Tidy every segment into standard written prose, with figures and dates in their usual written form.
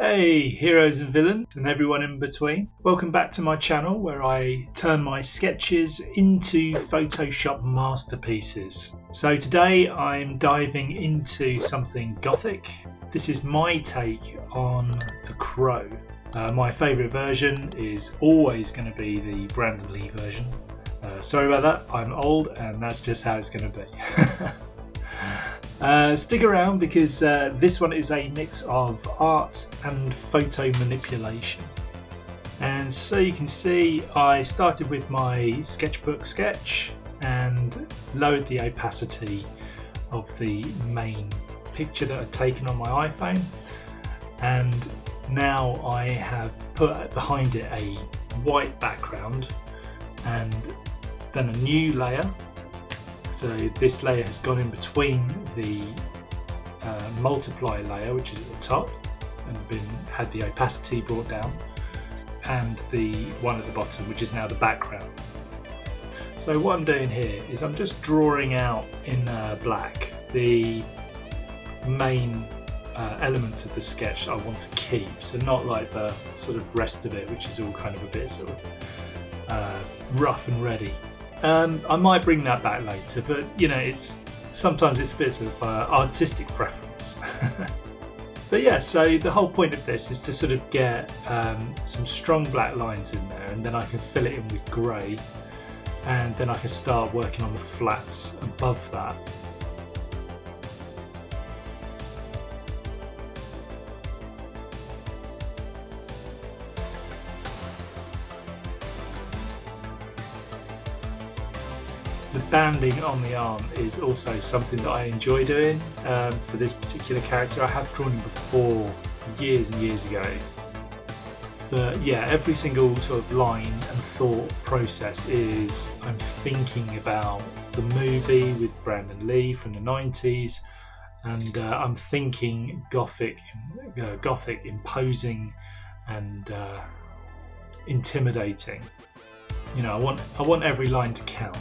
Hey heroes and villains and everyone in between. Welcome back to my channel where I turn my sketches into Photoshop masterpieces. So today I'm diving into something gothic. This is my take on The Crow. My favourite version is always going to be the Brandon Lee version. Sorry about that, I'm old and that's just how it's going to be. Stick around because this one is a mix of art and photo manipulation. And so you can see I started with my sketchbook sketch and lowered the opacity of the main picture that I'd taken on my iPhone, and now I have put behind it a white background and then a new layer. So this layer has gone in between the multiply layer, which is at the top and had the opacity brought down, and the one at the bottom, which is now the background. So what I'm doing here is I'm just drawing out in black the main elements of the sketch that I want to keep, so not like the sort of rest of it, which is all kind of a bit sort of rough and ready. I might bring that back later, but you know, sometimes it's a bit of artistic preference. But yeah, so the whole point of this is to sort of get some strong black lines in there, and then I can fill it in with grey, and then I can start working on the flats above that. The banding on the arm is also something that I enjoy doing for this particular character. I have drawn him before, years and years ago. But yeah, every single sort of line and thought process is I'm thinking about the movie with Brandon Lee from the 90s, and I'm thinking gothic, imposing and intimidating. You know, I want every line to count.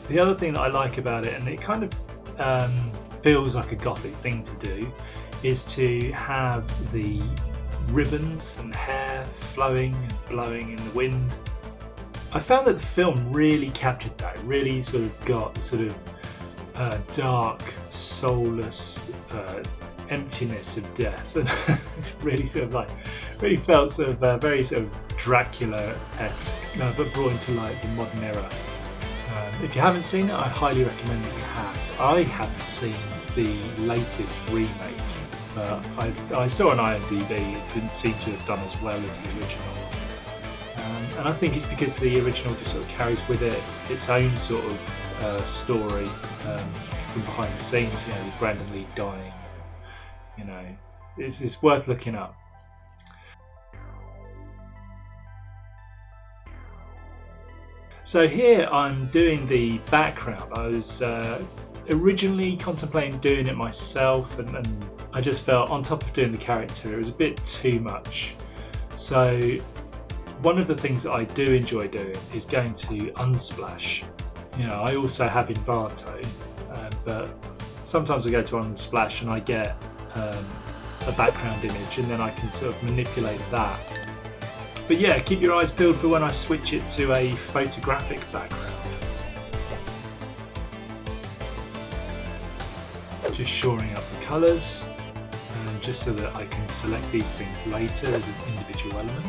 The other thing that I like about it, and it kind of feels like a gothic thing to do, is to have the ribbons and hair flowing and blowing in the wind. I found that the film really captured that. It really sort of got sort of dark, soulless emptiness of death, and really sort of like really felt sort of very sort of Dracula-esque, but brought into like the modern era. If you haven't seen it, I highly recommend that you have. I haven't seen the latest remake, but I saw on IMDb it didn't seem to have done as well as the original. And I think it's because the original just sort of carries with it its own sort of story from behind the scenes, you know, with Brandon Lee dying. You know, it's worth looking up. So here I'm doing the background. I was originally contemplating doing it myself, and I just felt on top of doing the character it was a bit too much. So one of the things that I do enjoy doing is going to Unsplash. You know, I also have Envato, but sometimes I go to Unsplash and I get a background image, and then I can sort of manipulate that. But yeah, keep your eyes peeled for when I switch it to a photographic background. Just shoring up the colours, just so that I can select these things later as an individual element.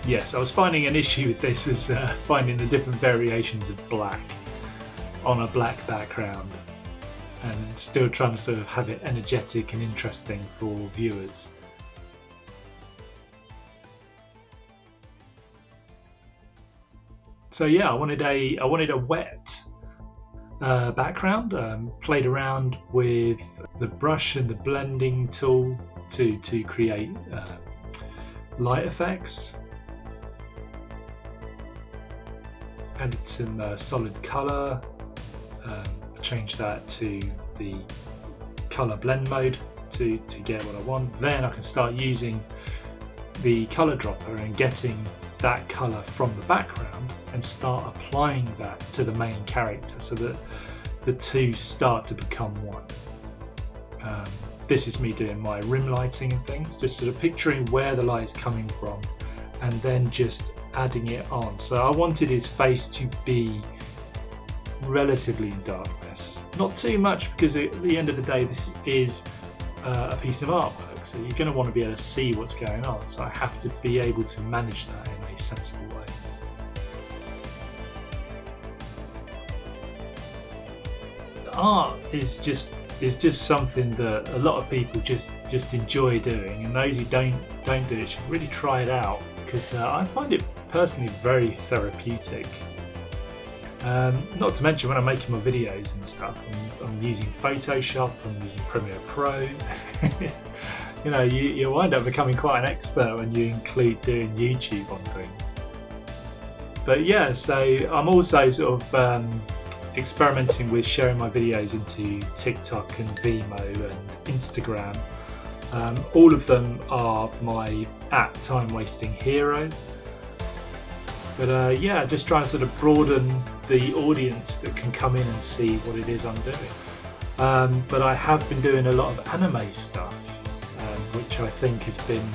Yes, I was finding an issue with this is finding the different variations of black on a black background, and still trying to sort of have it energetic and interesting for viewers. So yeah, I wanted a wet background. Played around with the brush and the blending tool to create light effects. Added some solid colour. Changed that to the colour blend mode to get what I want. Then I can start using the colour dropper and getting that colour from the background and start applying that to the main character so that the two start to become one. This is me doing my rim lighting and things, just sort of picturing where the light is coming from and then just adding it on. So I wanted his face to be relatively in darkness, not too much, because at the end of the day this is a piece of artwork, so you're going to want to be able to see what's going on, so I have to be able to manage that in a sensible way. Art is just something that a lot of people just enjoy doing, and those who don't do it should really try it out, because I find it personally very therapeutic. Not to mention when I'm making my videos and stuff, I'm using Photoshop, I'm using Premiere Pro. You know, you wind up becoming quite an expert when you include doing YouTube on things. But yeah, so I'm also sort of experimenting with sharing my videos into TikTok and Vimeo and Instagram. All of them are my @TimeWastingHero. But yeah, just trying to sort of broaden the audience that can come in and see what it is I'm doing. But I have been doing a lot of anime stuff, which I think has been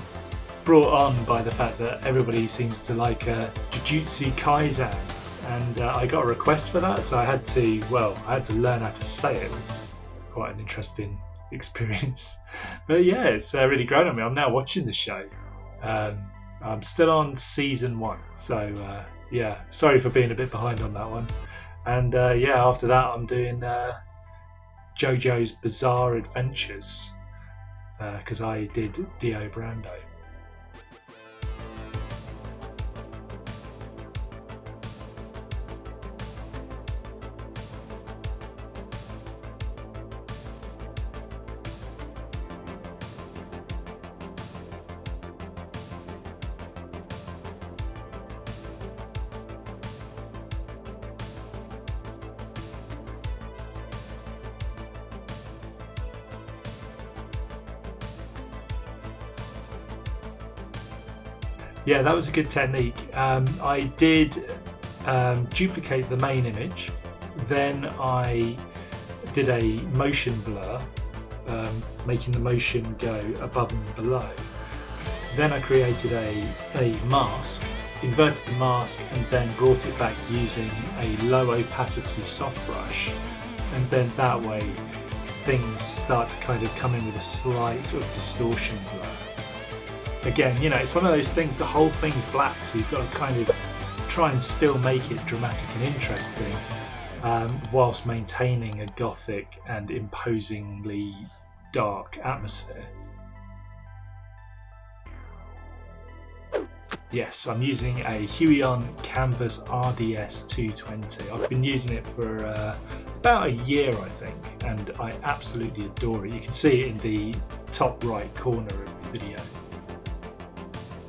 brought on by the fact that everybody seems to like Jujutsu Kaisen, and I got a request for that, so I had to learn how to say it. It was quite an interesting experience. But yeah, it's really grown on me. I'm now watching the show. I'm still on season 1, so yeah, sorry for being a bit behind on that one. And yeah, after that I'm doing JoJo's Bizarre Adventures, because I did Dio Brando. Yeah, that was a good technique. I did duplicate the main image, then I did a motion blur, making the motion go above and below. Then I created a mask, inverted the mask, and then brought it back using a low opacity soft brush, and then that way things start to kind of come in with a slight sort of distortion blur. Again, you know, it's one of those things, the whole thing's black, so you've got to kind of try and still make it dramatic and interesting, whilst maintaining a gothic and imposingly dark atmosphere. Yes, I'm using a Huion Canvas RDS-220. I've been using it for about a year, I think, and I absolutely adore it. You can see it in the top right corner of the video.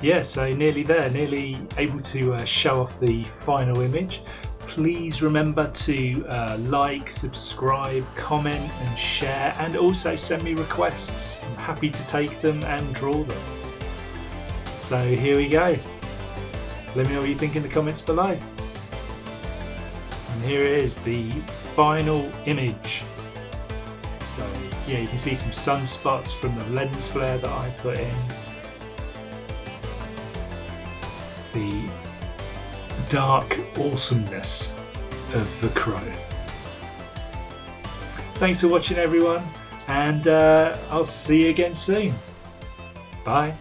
Yeah, so nearly there, nearly able to show off the final image. Please remember to like, subscribe, comment and share, and also send me requests. I'm happy to take them and draw them. So here we go. Let me know what you think in the comments below. And here it is, the final image. So yeah, you can see some sunspots from the lens flare that I put in. The dark awesomeness of the crow. Thanks for watching everyone, and I'll see you again soon. Bye.